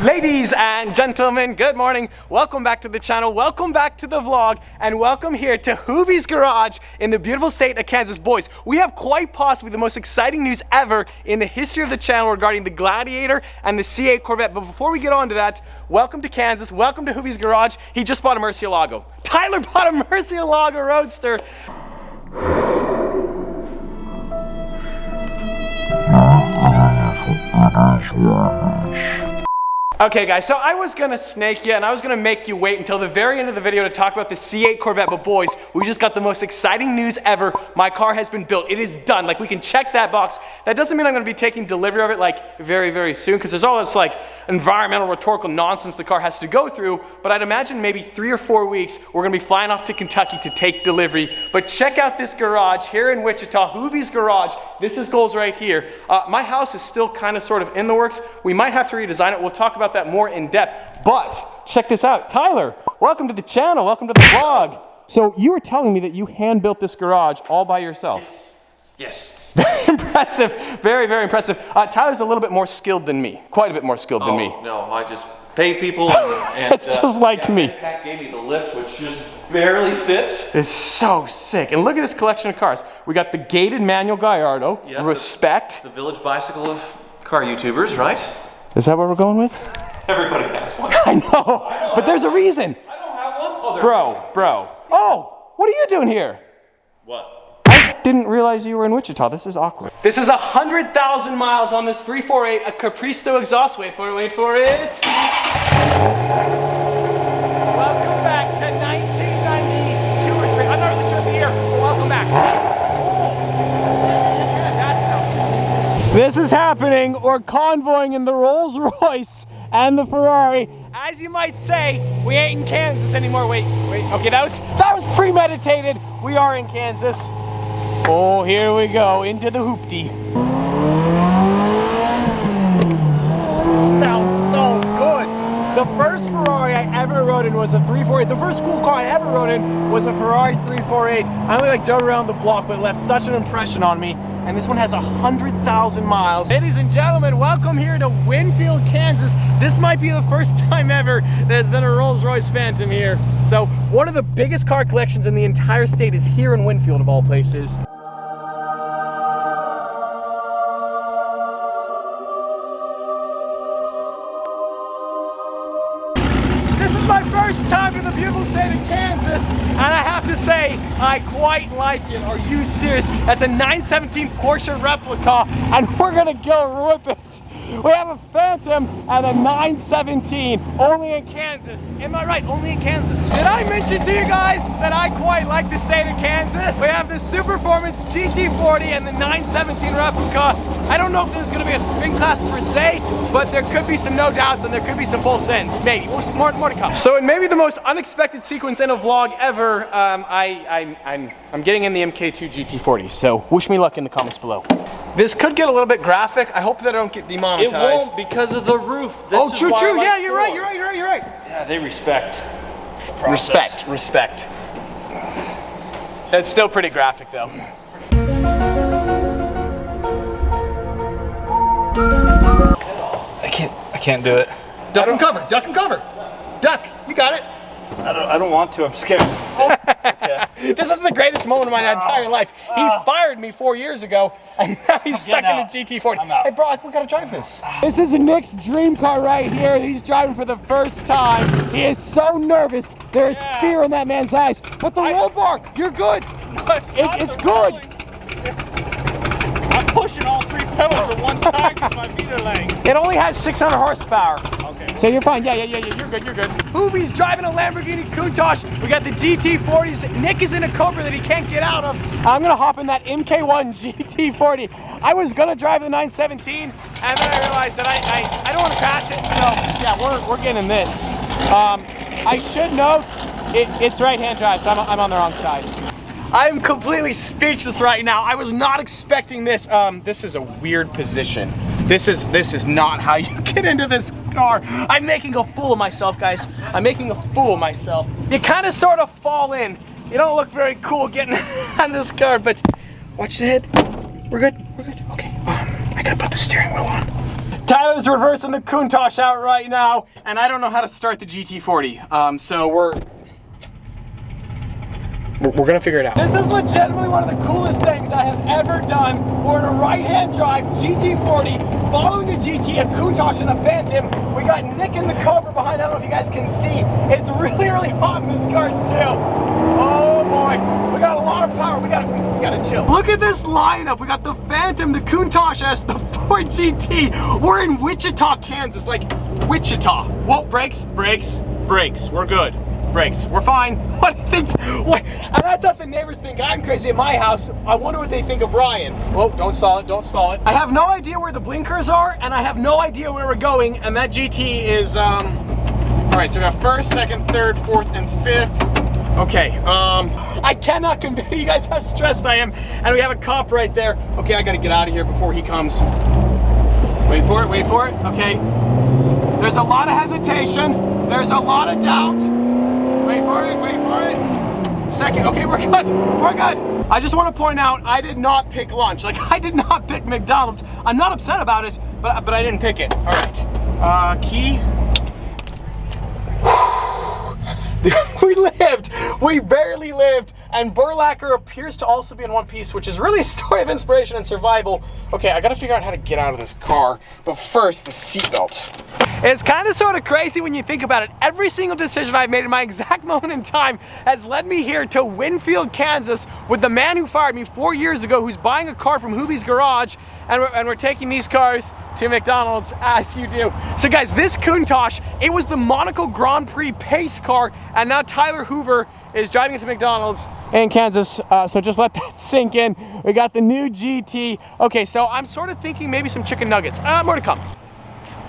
Ladies and gentlemen, good morning. Welcome back to the channel. Welcome back to the vlog, and welcome here to Hoovie's Garage in the beautiful state of Kansas. Boys, we have quite possibly the most exciting news ever in the history of the channel regarding the Gladiator and the C8 Corvette. But before we get on to that, welcome to Kansas. Welcome to Hoovie's Garage. He just bought a Murcielago. Tyler bought a Murcielago Roadster. Okay guys, so I was gonna snake you and I was gonna make you wait until the very end of the video to talk about the C8 Corvette, but boys, we just got the most exciting news ever. My car has been built. It is done. Like, we can check that box. That doesn't mean I'm gonna be taking delivery of it like very, very soon, because there's all this like environmental rhetorical nonsense the car has to go through, but I'd imagine maybe 3 or 4 weeks we're gonna be flying off to Kentucky to take delivery. But check out this garage here in Wichita, Hoovie's Garage. This is goals right here. My house is still kind of sort of in the works. We might have to redesign it. We'll talk about that more in depth, but check this out. Tyler, welcome to the channel. Welcome to the vlog. So you were telling me that you hand built this garage all by yourself. Yes. Very impressive. Very, very impressive. Tyler's a little bit more skilled than me. Quite a bit more skilled than me. No, I just pay people and it's just like me. Pat gave me the lift, which just barely fits. It's so sick. And look at this collection of cars. We got the gated manual Gallardo. Yep, respect. The village bicycle of car YouTubers, right? Is that what we're going with? Everybody has one. I know, but there's a reason. I don't have one. Oh, Bro. Oh, what are you doing here? What? I didn't realize you were in Wichita. This is awkward. This is 100,000 miles on this 348, a Capristo exhaust. Wait for it, wait for it. Welcome back to 1992 or 3. I'm not really sure the year, but welcome back. That sounds good. This is happening. We're convoying in the Rolls Royce and the Ferrari. As you might say, we ain't in Kansas anymore. Wait. Okay, that was premeditated. We are in Kansas. Oh, here we go into the hoopty. Sounds so good. The first Ferrari I ever rode in was a 348. The first cool car I ever rode in was a Ferrari 348. I only like drove around the block, but it left such an impression on me. And this one has 100,000 miles. Ladies and gentlemen, welcome here to Winfield, Kansas. This might be the first time ever there's been a Rolls-Royce Phantom here. So one of the biggest car collections in the entire state is here in Winfield, of all places. This is my first time in the beautiful state of Kansas, and I have to say, I quite like it. Are you serious? That's a 917 Porsche replica, and we're gonna go rip it. We have a Phantom and a 917, only in Kansas. Am I right? Only in Kansas. Did I mention to you guys that I quite like the state of Kansas? We have the Superformance GT40 and the 917 replica. I don't know if there's gonna be a spin class per se, but there could be some no doubts and there could be some full sends, maybe. More to come. So in maybe the most unexpected sequence in a vlog ever, I'm getting in the MK2 GT40, so wish me luck in the comments below. This could get a little bit graphic. I hope that I don't get demonetized. It won't, because of the roof. This true. Like yeah, you're right. Yeah, they respect the process. Respect. It's still pretty graphic though. I can't do it. Duck and cover. Duck, you got it. I don't want to, I'm scared. Okay. This is the greatest moment of my entire life. He fired me 4 years ago, and now he's stuck in a GT40. Hey, bro, we gotta drive this. This is Nick's dream car right here. He's driving for the first time. He is so nervous. There is fear in that man's eyes. But the roll bar, you're good. It's good. I'm pushing all 3 pedals at one time because my feet are laying. It only has 600 horsepower. Okay. So you're fine. Yeah, you're good. Hoovie's driving a Lamborghini Countach. We got the GT40s. Nick is in a Cobra that he can't get out of. I'm gonna hop in that MK1 GT40. I was gonna drive the 917, and then I realized that I don't want to crash it. So yeah, we're getting this. I should note it's right-hand drive, so I'm on the wrong side. I'm completely speechless right now. I was not expecting this. This is a weird position. This is not how you get into this car. I'm making a fool of myself, guys. I'm making a fool of myself. You kind of sort of fall in. You don't look very cool getting on this car, but watch the head. We're good. Okay. I gotta put the steering wheel on. Tyler's reversing the Countach out right now, and I don't know how to start the GT40. So we're gonna figure it out. This is legitimately one of the coolest things I have ever done. We're in a right-hand drive GT40, following the GT, a Countach and a Phantom. We got Nick in the Cobra behind. I don't know if you guys can see. It's really, really hot in this car too. Oh boy, we got a lot of power. We gotta chill. Look at this lineup. We got the Phantom, the Countach S, the Ford GT. We're in Wichita, Kansas, like Wichita. Whoa, brakes. We're good. Brakes. We're fine. What do you think? What? And I thought the neighbors think I'm crazy at my house. I wonder what they think of Ryan. Whoa, don't stall it, don't stall it. I have no idea where the blinkers are, and I have no idea where we're going, and that GT is, all right, so we got first, second, third, fourth, and fifth. Okay, I cannot convey you guys how stressed I am, and we have a cop right there. Okay, I gotta get out of here before he comes. Wait for it, okay. There's a lot of hesitation. There's a lot of doubt. Wait for it. Second, okay, we're good. I just want to point out, I did not pick lunch. Like, I did not pick McDonald's. I'm not upset about it, but I didn't pick it. All right, key. We barely lived, and Burlacker appears to also be in one piece, which is really a story of inspiration and survival. Okay, I gotta figure out how to get out of this car, but first, the seatbelt. It's kind of sort of crazy when you think about it. Every single decision I've made in my exact moment in time has led me here to Winfield, Kansas, with the man who fired me 4 years ago, who's buying a car from Hoovie's Garage, and we're taking these cars to McDonald's, as you do. So guys, this Countach, it was the Monaco Grand Prix pace car, and now Tyler Hoover is driving it to McDonald's in Kansas, so just let that sink in. We got the new GT. Okay, so I'm sort of thinking maybe some chicken nuggets. More to come.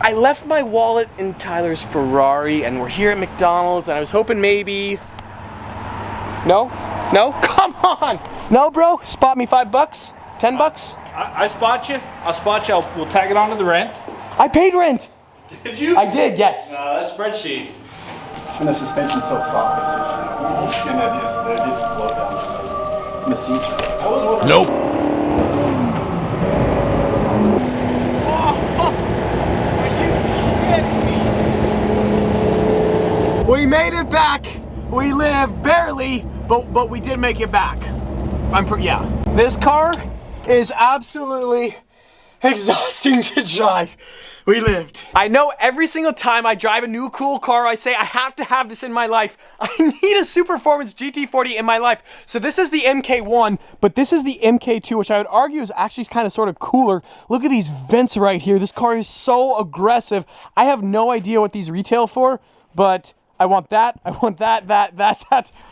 I left my wallet in Tyler's Ferrari, and we're here at McDonald's, and I was hoping maybe... No? Come on! No, bro? Spot me $5? $10? I spot you. I'll spot you. We'll tag it onto the rent. I paid rent! Did you? I did, yes. That spreadsheet. And the suspension's so soft, it's just, and they just float down the seat. I was wondering. Nope. We made it back. We lived barely, but we did make it back. Yeah. This car is absolutely exhausting to drive. We lived. I know every single time I drive a new cool car, I say I have to have this in my life. I need a Superformance GT40 in my life. So this is the MK1, but this is the MK2, which I would argue is actually kind of sort of cooler. Look at these vents right here. This car is so aggressive. I have no idea what these retail for, but I want that, I want that.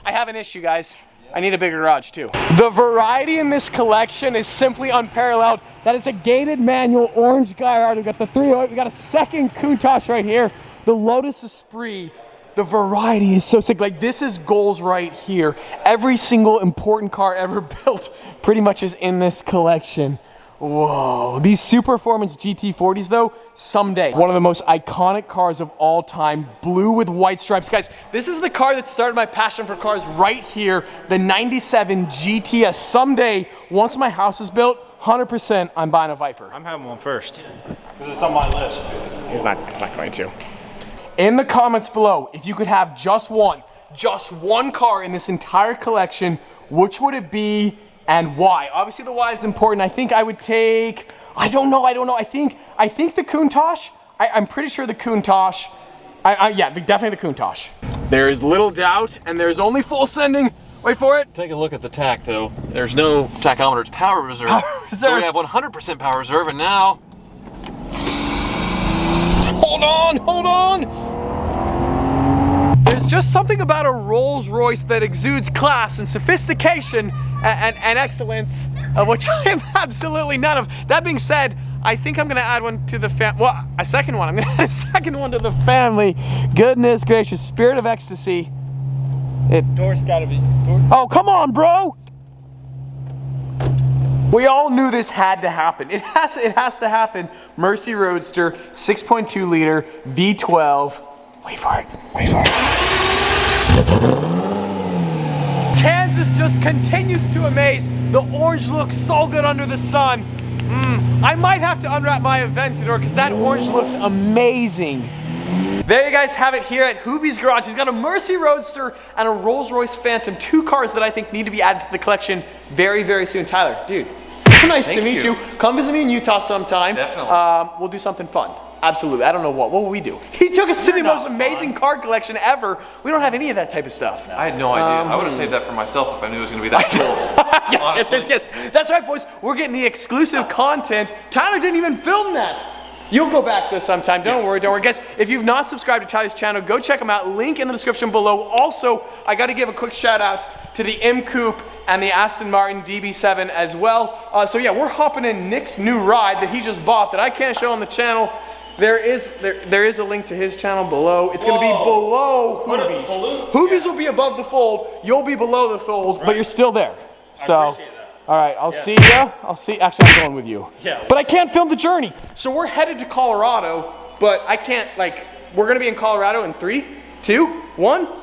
I have an issue, guys. I need a bigger garage too. The variety in this collection is simply unparalleled. That is a gated manual orange Gallardo. We've got the 308, we got a second Countach right here. The Lotus Esprit. The variety is so sick. Like, this is goals right here. Every single important car ever built pretty much is in this collection. Whoa, these Superformance GT40s though, someday. One of the most iconic cars of all time, blue with white stripes. Guys, this is the car that started my passion for cars right here, the 97 GTS. Someday, once my house is built, 100% I'm buying a Viper. I'm having one first, because it's on my list. He's not going to. In the comments below, if you could have just one car in this entire collection, which would it be? And why? Obviously the why is important. I think I would take, I don't know. I think the Countach. I'm pretty sure the Countach. Yeah, definitely the Countach. There is little doubt, and there's only full sending. Wait for it. Take a look at the tack though. There's no tachometer, it's power reserve. So we have 100% power reserve, and now... Hold on. There's just something about a Rolls Royce that exudes class and sophistication and excellence, of which I am absolutely none of. That being said, I think I'm gonna add one to the a second one. I'm gonna add a second one to the family. Goodness gracious, Spirit of Ecstasy. Door's gotta be. Oh, come on, bro. We all knew this had to happen. It has to happen. Mercy Roadster, 6.2 liter, V12. Wait for it. Kansas just continues to amaze. The orange looks so good under the sun. I might have to unwrap my Aventador because that orange looks amazing. There you guys have it here at Hoovie's Garage. He's got a Mercy Roadster and a Rolls-Royce Phantom, 2 cars that I think need to be added to the collection very, very soon. Tyler, dude, so nice to meet you. Come visit me in Utah sometime. Definitely. We'll do something fun. Absolutely. I don't know what will we do? He took us to the most amazing car collection ever. We don't have any of that type of stuff. I had no idea. I would have saved that for myself if I knew it was going to be that cool. yes. That's right, boys. We're getting the exclusive content. Tyler didn't even film that. You'll go back though sometime. Don't worry. Guys, if you've not subscribed to Tyler's channel, go check him out. Link in the description below. Also, I got to give a quick shout out to the M Coupe and the Aston Martin DB7 as well. So yeah, we're hopping in Nick's new ride that he just bought that I can't show on the channel. There is a link to his channel below. It's going to be below Hoovie's. Hoovie's will be above the fold. You'll be below the fold, but you're still there. So, I appreciate that. all right, I'll see you. Actually, I'm going with you. Yeah. But I can't film the journey. So we're headed to Colorado, but I can't, we're going to be in Colorado in 3, 2, 1.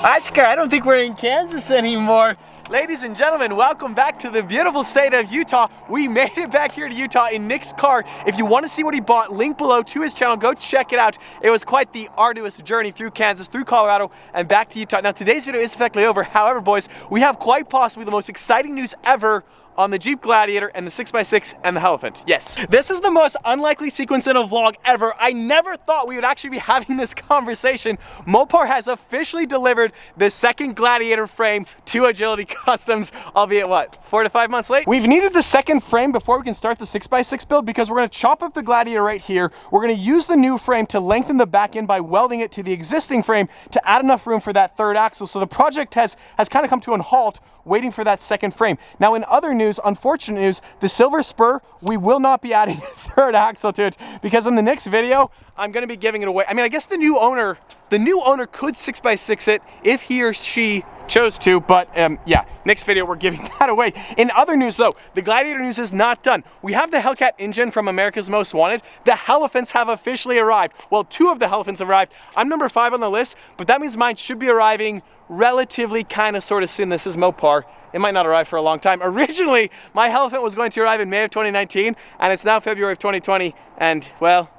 Oscar, I don't think we're in Kansas anymore. Ladies and gentlemen, welcome back to the beautiful state of Utah. We made it back here to Utah in Nick's car. If you want to see what he bought, link below to his channel. Go check it out. It was quite the arduous journey through Kansas, through Colorado, and back to Utah. Now, today's video is effectively over. However, boys, we have quite possibly the most exciting news ever on the Jeep Gladiator and the 6x6 and the Elephant. Yes, this is the most unlikely sequence in a vlog ever. I never thought we would actually be having this conversation. Mopar has officially delivered the second Gladiator frame to Agility Customs, albeit what, 4 to 5 months late? We've needed the second frame before we can start the 6x6 build because we're gonna chop up the Gladiator right here. We're gonna use the new frame to lengthen the back end by welding it to the existing frame to add enough room for that third axle. So the project has kind of come to a halt waiting for that second frame. Now in other news, unfortunate news, the Silver Spur, we will not be adding a third axle to it because in the next video, I'm gonna be giving it away. I mean, I guess the new owner could 6x6 it if he or she chose to, but yeah, next video we're giving that away. In other news though, the Gladiator news is not done. We have the Hellcat engine from America's Most Wanted. The Hellefants have officially arrived. Well, 2 of the Hellefants have arrived. I'm number 5 on the list, but that means mine should be arriving relatively kind of sort of soon. This is Mopar. It might not arrive for a long time. Originally, my Hellefant was going to arrive in May of 2019, and it's now February of 2020, and well,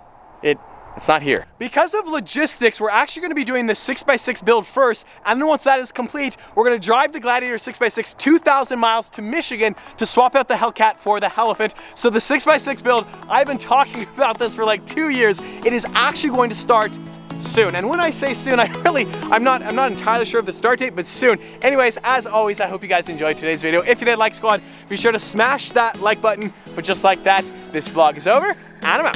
it's not here. Because of logistics, we're actually gonna be doing the 6x6 build first, and then once that is complete, we're gonna drive the Gladiator 6x6 2,000 miles to Michigan to swap out the Hellcat for the Elephant. So the 6x6 build, I've been talking about this for like 2 years. It is actually going to start soon. And when I say soon, I'm not entirely sure of the start date, but soon. Anyways, as always, I hope you guys enjoyed today's video. If you did, like squad, be sure to smash that like button. But just like that, this vlog is over, and I'm out.